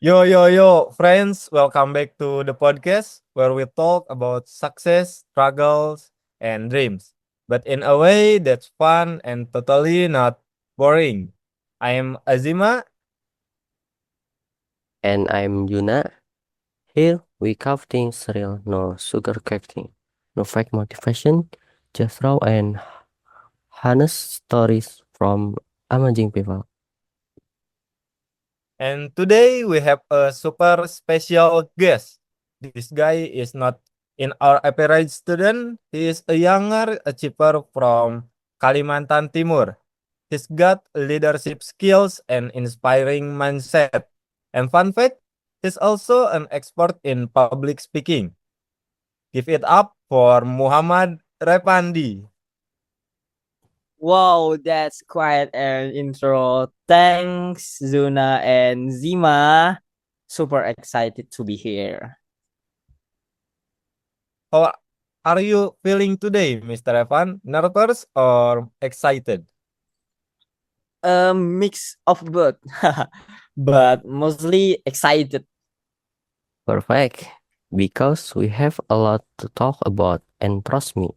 Yo, friends, welcome back to the podcast where we talk about success, struggles, and dreams, but in a way that's fun and totally not boring. I am Azima, And I'm Yuna. Here we cover things real, no sugarcoating, no fake motivation, just raw and honest stories from amazing people. and today we have a super special guest. This guy is not in our average student, he is a younger achiever from Kalimantan Timur. He's got leadership skills and inspiring mindset. And fun fact, he's also an expert in public speaking. Give it up for Muhammad Repandi. Wow, that's quite an intro. Thanks, Zuna and Zima. Super excited to be here. How are you feeling today, Mr. Evan? Nervous or excited? A mix of both, but mostly excited. Perfect. Because we have a lot to talk about, and trust me,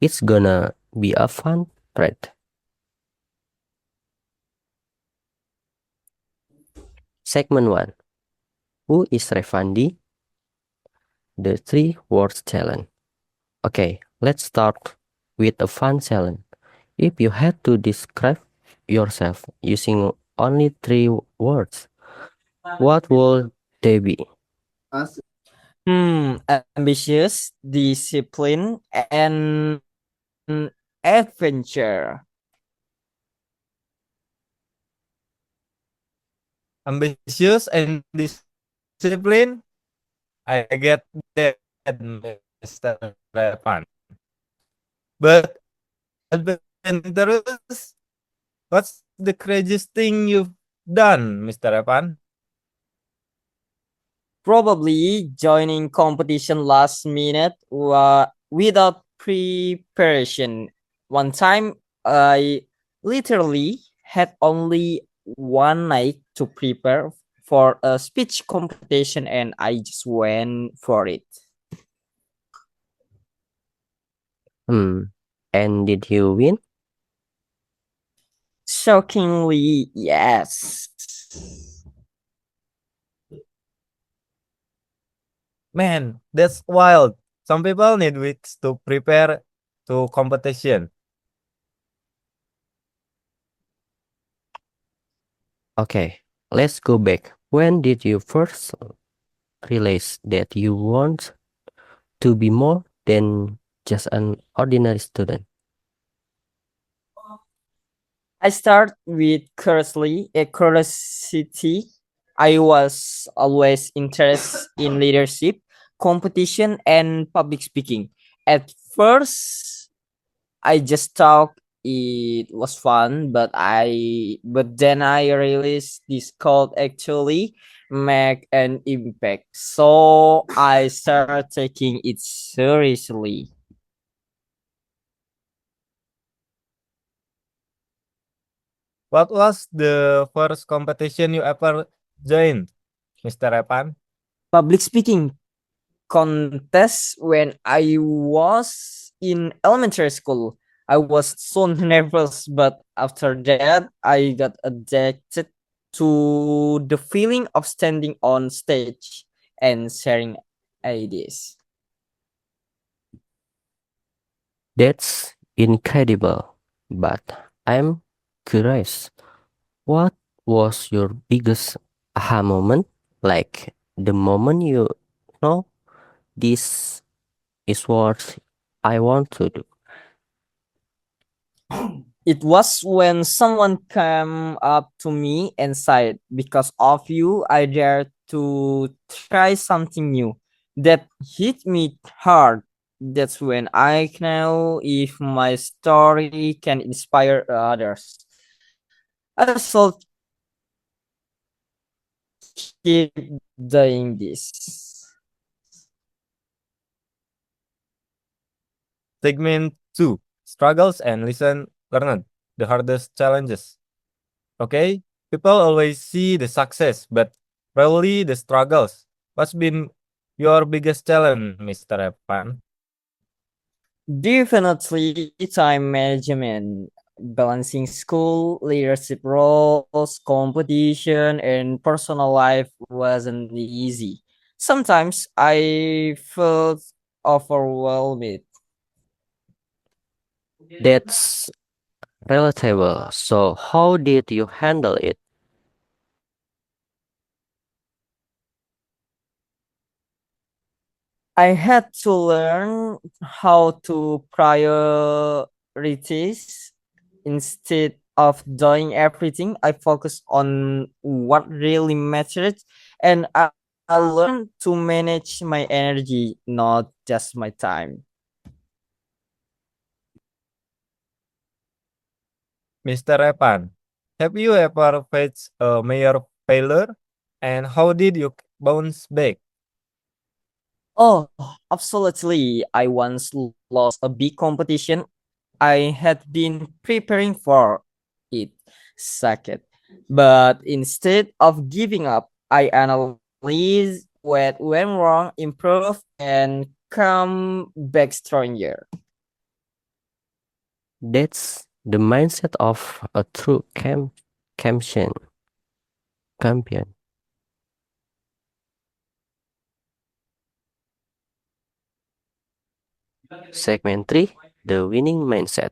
it's gonna be a fun thread. Segment 1. Who is Refandi? The 3 words challenge. Okay, let's start with a fun challenge. If you had to describe yourself using only 3 words, what would they be? Ambitious, discipline, and adventure. Ambitious and discipline? I get that, Mr. Evan. But adventurous? What's the craziest thing you've done, Mr. Evan? Probably joining competition last minute without preparation. One time, I literally had only one night to prepare for a speech competition and I just went for it. Hmm. And did you win? Shockingly, yes. Man, that's wild. Some people need weeks to prepare to competition. Okay, let's go back. When did you first realize that you want to be more than just an ordinary student? I start with curiosity. I was always interested in leadership, competition, and public speaking. At first, I just thought it was fun, but then I realized this could actually make an impact. So I started taking it seriously. What was the first competition you ever joined, Mr. Evan? Public speaking contest when I was in elementary school. I was so nervous, but after that, I got addicted to the feeling of standing on stage and sharing ideas. That's incredible. But I'm curious, what was your biggest aha moment? Like the moment you know this is what I want to do. It was when someone came up to me and said, "Because of you, I dare to try something new." That hit me hard. That's when I know if my story can inspire others. I should keep doing this. Segment 2, struggles and listen learned, the hardest challenges. Okay, people always see the success, but probably the struggles. What's been your biggest challenge, Mr. Evan? Definitely time management, balancing school, leadership roles, competition, and personal life wasn't easy. Sometimes I felt overwhelmed. That's relatable. So, how did you handle it? I had to learn how to prioritize. Instead of doing everything, I focus on what really matters, and I learned to manage my energy, not just my time. Mr. Evan, have you ever faced a major failure? And how did you bounce back? Oh, absolutely. I once lost a big competition. I had been preparing for it. Second. But instead of giving up, I analyzed what went wrong, improved, and come back stronger. That's the mindset of a true champion. Champion. Segment 3, the winning mindset.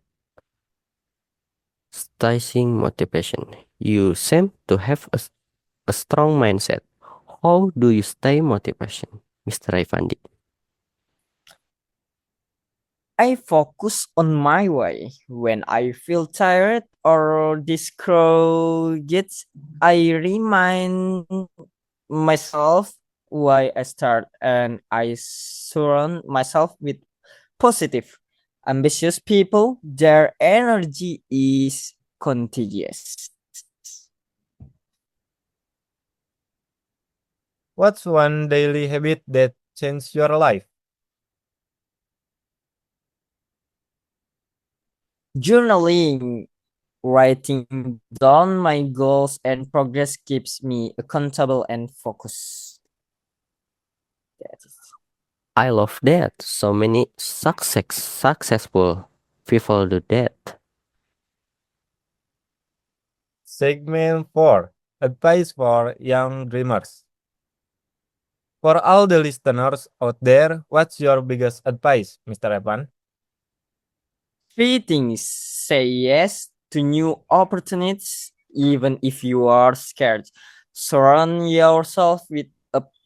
Sticing motivation. You seem to have a strong mindset. How do you stay motivation, Mr. Raifandi? I focus on my way. When I feel tired or discouraged, I remind myself why I start, and I surround myself with positive, ambitious people. Their energy is contagious. What's one daily habit that changed your life? Journaling, writing down my goals and progress keeps me accountable and focused. That is- I love that. So many successful people do that. Segment 4, advice for young dreamers. For all the listeners out there, what's your biggest advice, Mr. Evan? Three things: say yes to new opportunities, even if you are scared. Surround yourself with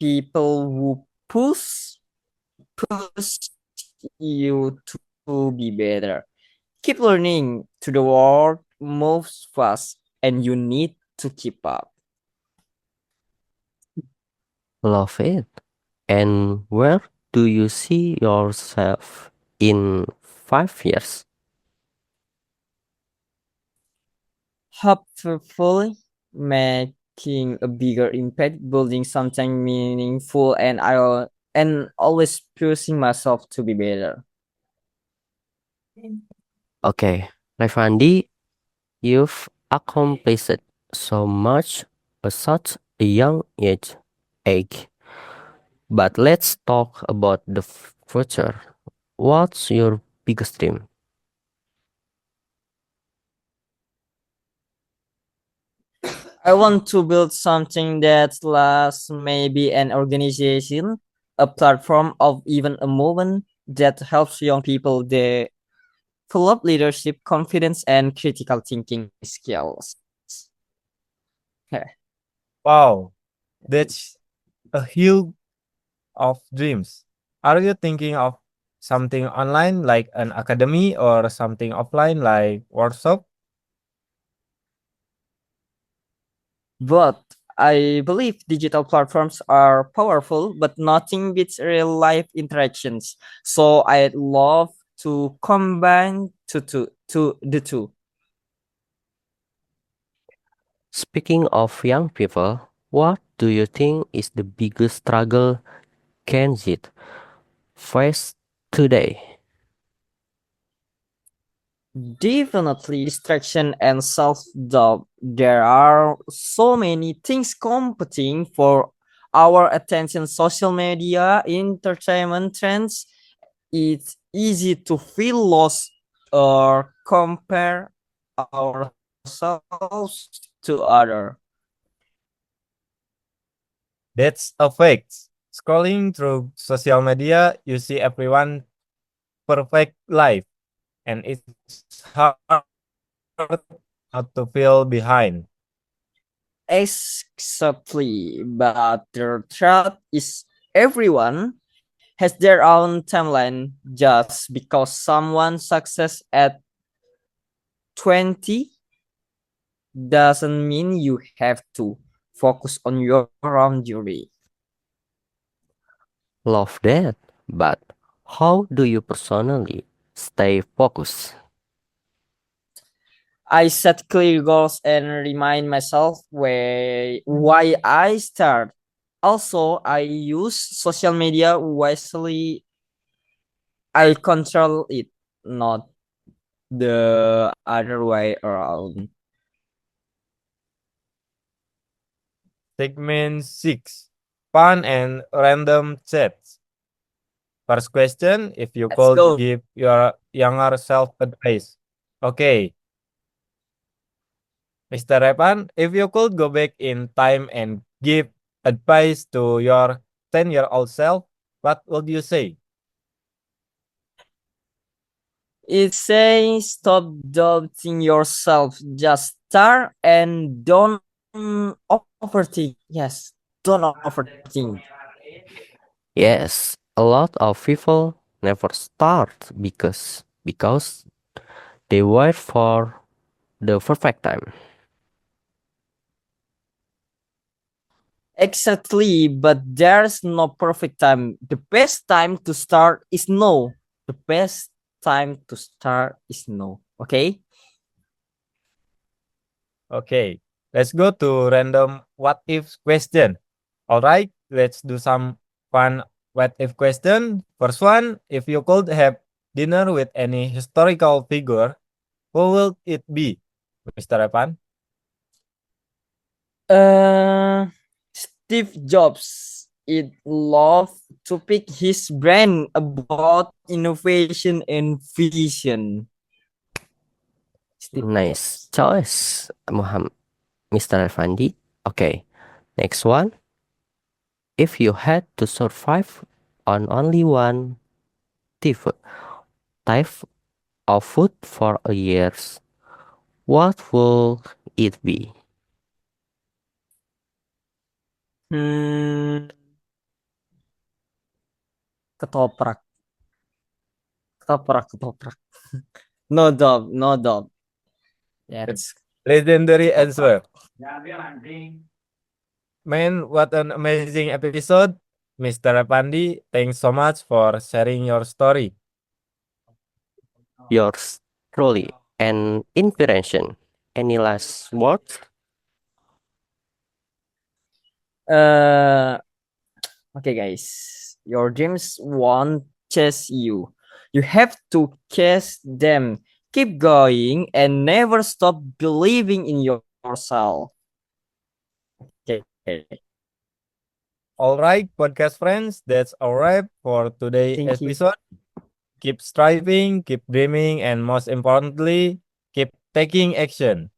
people who push you to be better. Keep learning. To the world moves fast, and you need to keep up. Love it. And where do you see yourself in 5 years? Hopefully, making a bigger impact, building something meaningful, and always pushing myself to be better. Okay, Raifandi, you've accomplished so much at such a young age. But let's talk about the future. What's your biggest dream? I want to build something that lasts, maybe an organization, a platform, of even a movement that helps young people develop leadership, confidence, and critical thinking skills. Wow, that's a huge of dreams. Are you thinking of something online like an academy or something offline like workshop? But I believe digital platforms are powerful, but nothing beats real life interactions. So I'd love to combine to the two. Speaking of young people, what do you think is the biggest struggle Gen Z? Face today. Definitely distraction and self-doubt. There are so many things competing for our attention. Social media, entertainment trends. It's easy to feel lost or compare ourselves to other. That's a fact. Scrolling through social media, you see everyone perfect life, and it's hard not to feel behind. Exactly, but the truth is everyone has their own timeline. Just because someone success at 20 doesn't mean you have to focus on your own journey. Love that. But how do you personally stay focused? I set clear goals and remind myself why I start. Also, I use social media wisely. I control it, not the other way around. Segment 6, Fun and Random Chats. First question, if you Let's could go. give your younger self advice. Okay, Mr. Repan, if you could go back in time and give advice to your 10-year-old self, what would you say? It says stop doubting yourself. Just start and don't overthink. Yes, don't overthink. Yes, a lot of people never start because they wait for the perfect time. Exactly, but there's no perfect time. The best time to start is no. The best time to start is no. Okay? Okay, let's go to random what if question. All right, let's do some fun what if question. First one, if you could have dinner with any historical figure, who will it be, Mr. Repan? Uh, Steve Jobs. It love to pick his brain about innovation and vision. Steve Nice Jobs. choice, Mr. Alfandi. Okay, next one. If you had to survive on only one type type of food for a year, what will it be? Hmm, ketoprak, ketoprak. No doubt, no doubt. That's Legendary answer. Man, what an amazing episode. Mr. Repandi, thanks so much for sharing your story. Yours truly and inspiration. Any last words? uh okay, guys. Your dreams won't chase you. You have to chase them. Keep going and never stop believing in yourself. Okay. All right, podcast friends, that's all right for today's Thank you. episode. Keep striving, keep dreaming, and most importantly, keep taking action.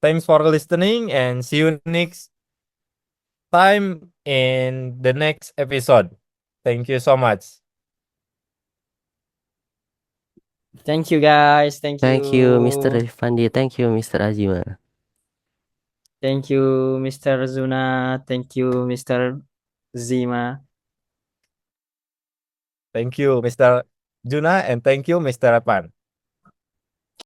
Thanks for listening and see you next time in the next episode. Thank you so much. Thank you, guys. Thank Thank you, Mr. you. Fandi. Thank you, Mr. Azima. Thank you, Mr. Zuna. Thank you, Mr. Zima. Thank you, Mr. Juna, and thank you, Mr. Repan.